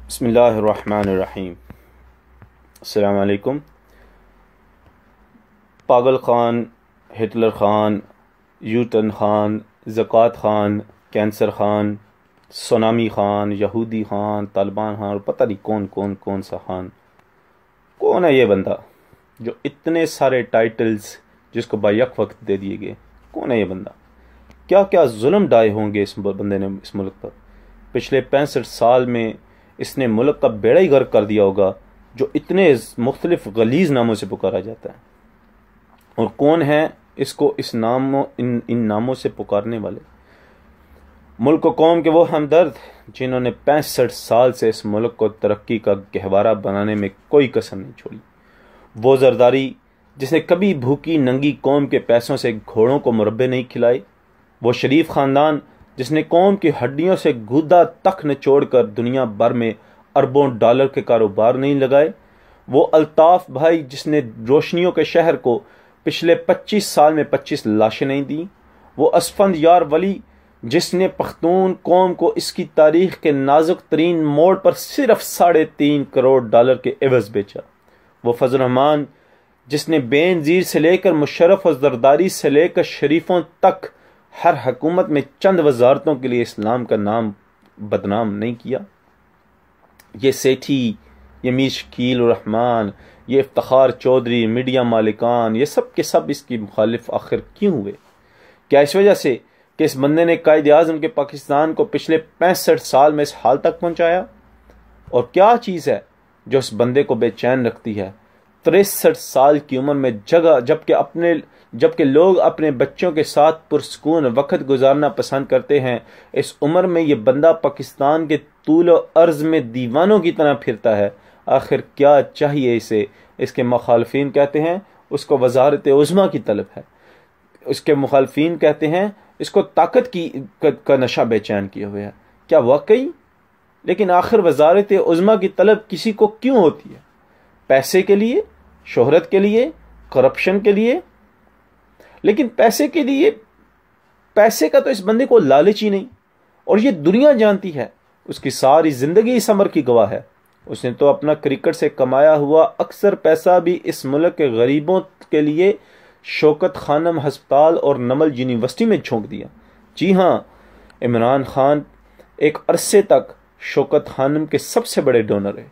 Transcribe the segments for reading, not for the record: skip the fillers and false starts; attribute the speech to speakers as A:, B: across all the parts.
A: बिस्मिल्लाहिर्रहमानिर्रहीम। अस्सलामु अलैकुम। पागल खान, हिटलर खान, यूटन खान, ज़कात खान, कैंसर खान, सुनामी खान, यहूदी खान, तालिबान खान और पता नहीं कौन सा खान। कौन है ये बंदा जो इतने सारे टाइटल्स जिसको बायक वक्त दे दिए गए? कौन है ये बंदा? क्या क्या जुल्म ढाए होंगे इस बंदे ने इस मुल्क पर। पिछले 65 साल में इसने मुल्क का बेड़ा ही गर्क कर दिया होगा, जो इतने मुख्तलिफ गलीज नामों से पुकारा जाता है। और कौन है इसको इन नामों से पुकारने वाले? मुल्क व कौम के वो हमदर्द जिन्होंने 65 साल से इस मुल्क को तरक्की का गहवारा बनाने में कोई कसर नहीं छोड़ी। वो जरदारी जिसने कभी भूखी नंगी कौम के पैसों से घोड़ों को मुरब्बे नहीं खिलाए। वो शरीफ ख़ानदान जिसने कौम की हड्डियों से गुदा तक निचोड़कर दुनिया भर में अरबों डॉलर के कारोबार नहीं लगाए। वो अल्ताफ़ भाई जिसने रोशनियों के शहर को पिछले 25 साल में 25 लाशें नहीं दी। वो असफंद यार वली जिसने पख्तून कौम को इसकी तारीख के नाजुक तरीन मोड़ पर सिर्फ $3.5 करोड़ के एवज बेचा। वो फजल रहमान जिसने बेनज़ीर से लेकर मुशर्रफ और जरदारी से लेकर शरीफों तक हर हुकूमत में चंद वजारतों के लिए इस्लाम का नाम बदनाम नहीं किया। ये सेठी, ये मीर शकील रहमान, ये इफ्तिखार चौधरी, मीडिया मालिकान, ये सब के सब इसकी मुखालिफ आखिर क्यों हुए? क्या इस वजह से कि इस बंदे ने कायद आज़म के पाकिस्तान को पिछले 65 साल में इस हाल तक पहुंचाया? और क्या चीज़ है जो इस बंदे को बेचैन रखती है? 63 साल की उम्र में जबकि लोग अपने बच्चों के साथ पुरसकून वक्त गुजारना पसंद करते हैं, इस उम्र में ये बंदा पाकिस्तान के तूल अर्ज में दीवानों की तरह फिरता है। आखिर क्या चाहिए इसे? इसके मुखालफीन कहते हैं उसको वजारत उज़्मा की तलब है। उसके मुखालफीन कहते हैं इसको ताकत का नशा बेचैन किए हुए है। क्या वाकई? लेकिन आखिर वजारत उज़्मा की तलब किसी को क्यों होती है? पैसे के लिए, शोहरत के लिए, करप्शन के लिए? लेकिन पैसे के लिए, पैसे का तो इस बंदे को लालच ही नहीं, और ये दुनिया जानती है। उसकी सारी जिंदगी इस अमर की गवाह है। उसने तो अपना क्रिकेट से कमाया हुआ अक्सर पैसा भी इस मुल्क के गरीबों के लिए शौकत खानम हस्पताल और नमल यूनिवर्सिटी में झोंक दिया। जी हाँ, इमरान खान एक अरसे तक शौकत खानम के सबसे बड़े डोनर है।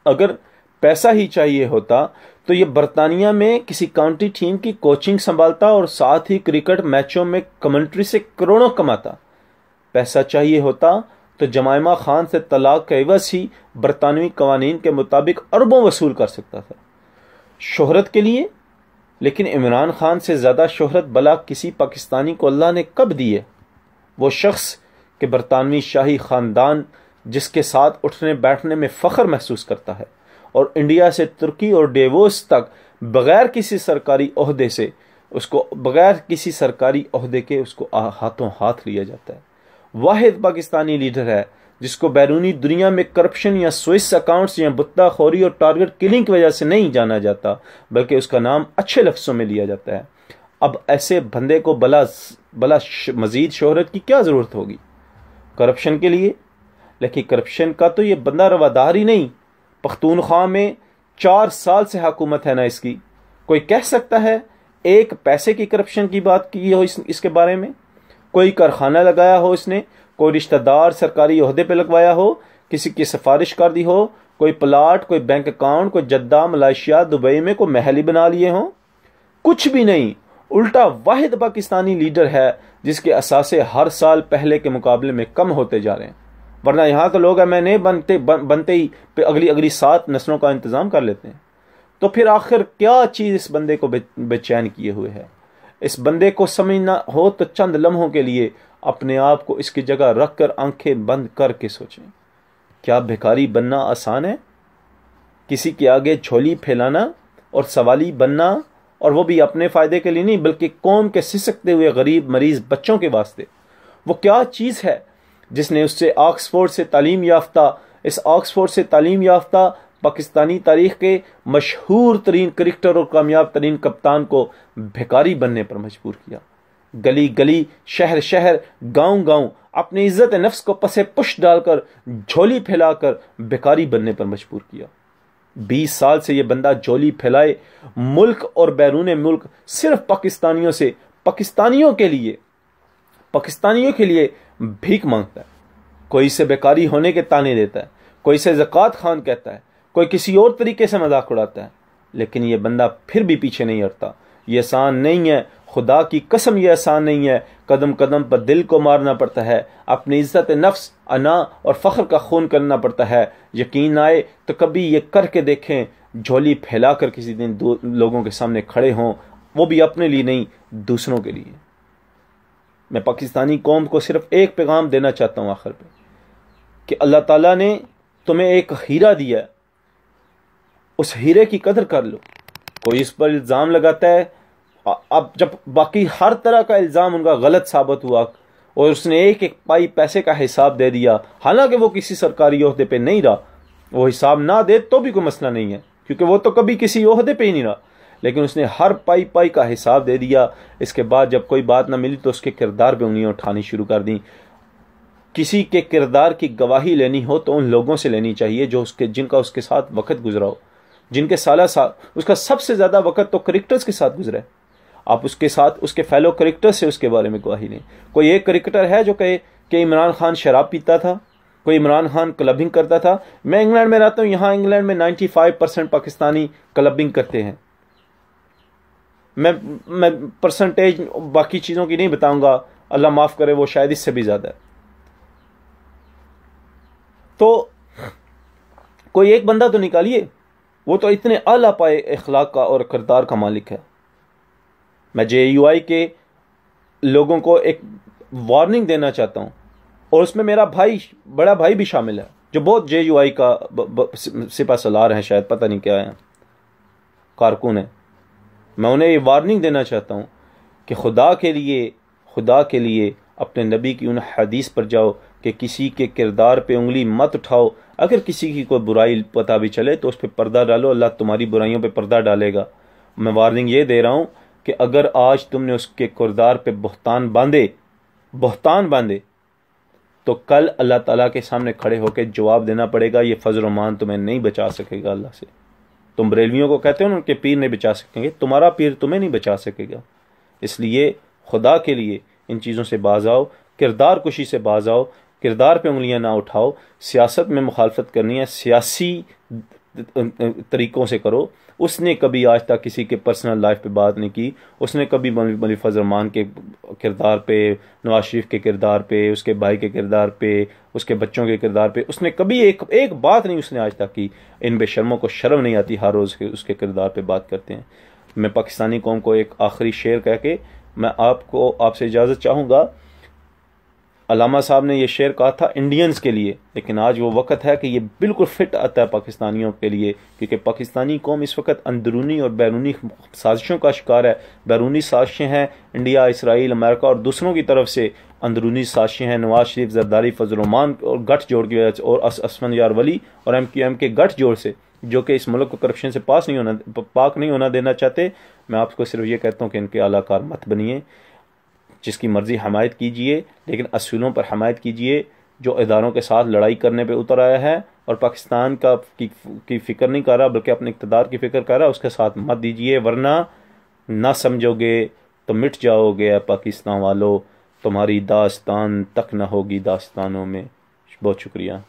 A: अगर पैसा ही चाहिए होता तो ये बरतानिया में किसी काउंटी टीम की कोचिंग संभालता और साथ ही क्रिकेट मैचों में कमेंट्री से करोड़ों कमाता। पैसा चाहिए होता तो जमाइमा खान से तलाक का एवज ही बरतानवी कवानीन के मुताबिक अरबों वसूल कर सकता था। शोहरत के लिए? लेकिन इमरान खान से ज़्यादा शोहरत भला किसी पाकिस्तानी को अल्लाह ने कब दी है? वो शख्स के बरतानवी शाही ख़ानदान जिसके साथ उठने बैठने में फ़ख्र महसूस करता है, और इंडिया से तुर्की और डेवोस तक बगैर किसी सरकारी ओहदे के उसको हाथों हाथ लिया जाता है। वाहिद पाकिस्तानी लीडर है जिसको बैरूनी दुनिया में करप्शन या स्विस अकाउंट्स या बुत्ताखोरी और टारगेट किलिंग की वजह से नहीं जाना जाता, बल्कि उसका नाम अच्छे लफ्ज़ों में लिया जाता है। अब ऐसे बंदे को भला मजीद शोहरत की क्या ज़रूरत होगी? करप्शन के लिए? लेकिन करप्शन का तो ये बंदा रवादार ही नहीं। पख्तूनख्वा में 4 साल से हुकूमत है ना इसकी। कोई कह सकता है एक पैसे की करप्शन की बात की हो इसके बारे में? कोई कारखाना लगाया हो इसने, कोई रिश्तेदार सरकारी ओहदे पे लगवाया हो, किसी की सिफारिश कर दी हो, कोई प्लाट, कोई बैंक अकाउंट, कोई जद्दा, मलेशिया, दुबई में कोई महल ही बना लिए हों? कुछ भी नहीं। उल्टा वाहिद पाकिस्तानी लीडर है जिसके असासे हर साल पहले के मुकाबले में कम होते जा रहे हैं। वरना यहाँ तो लोग MNA बनते ही पे अगली 7 नस्लों का इंतज़ाम कर लेते हैं। तो फिर आखिर क्या चीज़ इस बंदे को बेचैन किए हुए है? इस बंदे को समझना हो तो चंद लम्हों के लिए अपने आप को इसकी जगह रख कर आंखें बंद करके सोचें। क्या भिखारी बनना आसान है? किसी के आगे झोली फैलाना और सवाली बनना, और वो भी अपने फ़ायदे के लिए नहीं बल्कि कौम के सिसकते हुए गरीब मरीज बच्चों के वास्ते? वो क्या चीज़ है जिसने उससे ऑक्सफोर्ड से तालीम याफ्ता पाकिस्तानी तारीख के मशहूर तरीन क्रिकेटर और कामयाब तरीन कप्तान को भिखारी बनने पर मजबूर किया? गली गली, शहर शहर, गांव गांव अपनी इज्जत नफ्स को पसे पुश डालकर झोली फैलाकर बेकारी बनने पर मजबूर किया। 20 साल से यह बंदा झोली फैलाए मुल्क और बैरून मुल्क सिर्फ पाकिस्तानियों के लिए भीख मांगता है। कोई इसे बेकारी होने के ताने देता है, कोई इसे ज़कात खान कहता है, कोई किसी और तरीके से मजाक उड़ाता है, लेकिन यह बंदा फिर भी पीछे नहीं हटता। यह आसान नहीं है, खुदा की कसम यह आसान नहीं है। कदम कदम पर दिल को मारना पड़ता है, अपनी इज्जत नफ्स, अना और फ़ख्र का खून करना पड़ता है। यकीन आए तो कभी ये करके देखें, झोली फैलाकर किसी दिन लोगों के सामने खड़े हों, वो भी अपने लिए नहीं, दूसरों के लिए। मैं पाकिस्तानी कौम को सिर्फ एक पैगाम देना चाहता हूँ आखिर पे, कि अल्लाह ताला ने तुम्हें एक हीरा दिया है, उस हीरे की कदर कर लो। कोई इस पर इल्ज़ाम लगाता है, अब जब बाकी हर तरह का इल्ज़ाम उनका गलत साबित हुआ और उसने एक एक पाई पैसे का हिसाब दे दिया, हालांकि वो किसी सरकारी ओहदे पे नहीं रहा, वो हिसाब ना दे तो भी कोई मसला नहीं है, क्योंकि वो तो कभी किसी ओहदे पे ही नहीं रहा, लेकिन उसने हर पाई पाई का हिसाब दे दिया। इसके बाद जब कोई बात ना मिली तो उसके किरदार पे उंगलियां उठानी शुरू कर दी। किसी के किरदार की गवाही लेनी हो तो उन लोगों से लेनी चाहिए जो जिनका उसके साथ वक्त गुजरा हो, जिनके साल उसका सबसे ज़्यादा वक्त तो क्रिकेटर्स के साथ गुजरा है। आप उसके साथ, उसके फेलो क्रिकेटर से उसके बारे में गवाही लें। कोई एक क्रिकेटर है जो कहे कि इमरान खान शराब पीता था, कोई इमरान खान क्लबिंग करता था। मैं इंग्लैंड में रहता हूँ, यहाँ इंग्लैंड में 95% पाकिस्तानी क्लबिंग करते हैं। मैं परसेंटेज बाकी चीज़ों की नहीं बताऊंगा, अल्लाह माफ़ करे, वो शायद इससे भी ज़्यादा है। तो कोई एक बंदा तो निकालिए, वो तो इतने आला पाए अखलाक का और किरदार का मालिक है। मैं JUI के लोगों को एक वार्निंग देना चाहता हूँ, और उसमें मेरा भाई, बड़ा भाई भी शामिल है, जो बहुत JUI का सिपा सलार हैं, शायद पता नहीं क्या है, कारकुन है। मैं उन्हें ये वार्निंग देना चाहता हूँ कि खुदा के लिए अपने नबी की उन हदीस पर जाओ कि किसी के किरदार पे उंगली मत उठाओ। अगर किसी की कोई बुराई पता भी चले तो उस पर पर्दा डालो, अल्लाह तुम्हारी बुराइयों पे पर्दा डालेगा। मैं वार्निंग ये दे रहा हूँ कि अगर आज तुमने उसके किरदार पे बहतान बांधे तो कल अल्लाह ताला के सामने खड़े होकर जवाब देना पड़ेगा। ये फजल मान तुम्हें नहीं बचा सकेगा अल्लाह से। तुम बरेलवियों को कहते हो ना, उनके पीर नहीं बचा सकेंगे, तुम्हारा पीर तुम्हें नहीं बचा सकेगा। इसलिए खुदा के लिए इन चीज़ों से बाज आओ, किरदार कुशी से बाज आओ, किरदार पे उंगलियां ना उठाओ। सियासत में मुखालफत करनी है, सियासी तरीक़ों से करो। उसने कभी आज तक किसी के पर्सनल लाइफ पे बात नहीं की। उसने कभी मौलवी फजल रहमान के किरदार पे, नवाज शरीफ के किरदार पे, उसके भाई के किरदार पे, उसके बच्चों के किरदार पे उसने कभी एक बात नहीं उसने आज तक की। इन बेशर्मों को शर्म नहीं आती, हर रोज़ उसके किरदार पे बात करते हैं। मैं पाकिस्तानी कौम को एक आखिरी शेर कह के मैं आपसे इजाज़त चाहूँगा। अल्लामा साहब ने यह शेर कहा था इंडियंस के लिए, लेकिन आज वो वक्त है कि ये बिल्कुल फिट आता है पाकिस्तानियों के लिए, क्योंकि पाकिस्तानी कौम इस वक्त अंदरूनी और बैरूनी साजिशों का शिकार है। बैरूनी साजिशें हैं इंडिया, इसराइल, अमेरिका और दूसरों की तरफ से। अंदरूनी साजिशें हैं नवाज शरीफ, जरदारी, फजल रहमान और गठजोड़ की वजह से, और असफंद यार वली और MQM के गठजोड़ से, जो कि इस मुल्क को करप्शन से पाक नहीं होना देना चाहते। मैं आपको सिर्फ ये कहता हूँ कि इनके आलाकार मत बनिए। जिसकी मर्ज़ी हमायत कीजिए, लेकिन असूलों पर हमायत कीजिए। जो इदारों के साथ लड़ाई करने पे उतर आया है और पाकिस्तान की फ़िक्र नहीं कर रहा बल्कि अपने इक़्तिदार की फ़िक्र कर रहा है, उसके साथ मत दीजिए, वरना ना समझोगे तो मिट जाओगे पाकिस्तान वालों। तुम्हारी दास्तान तक ना होगी दास्तानों में। बहुत शुक्रिया।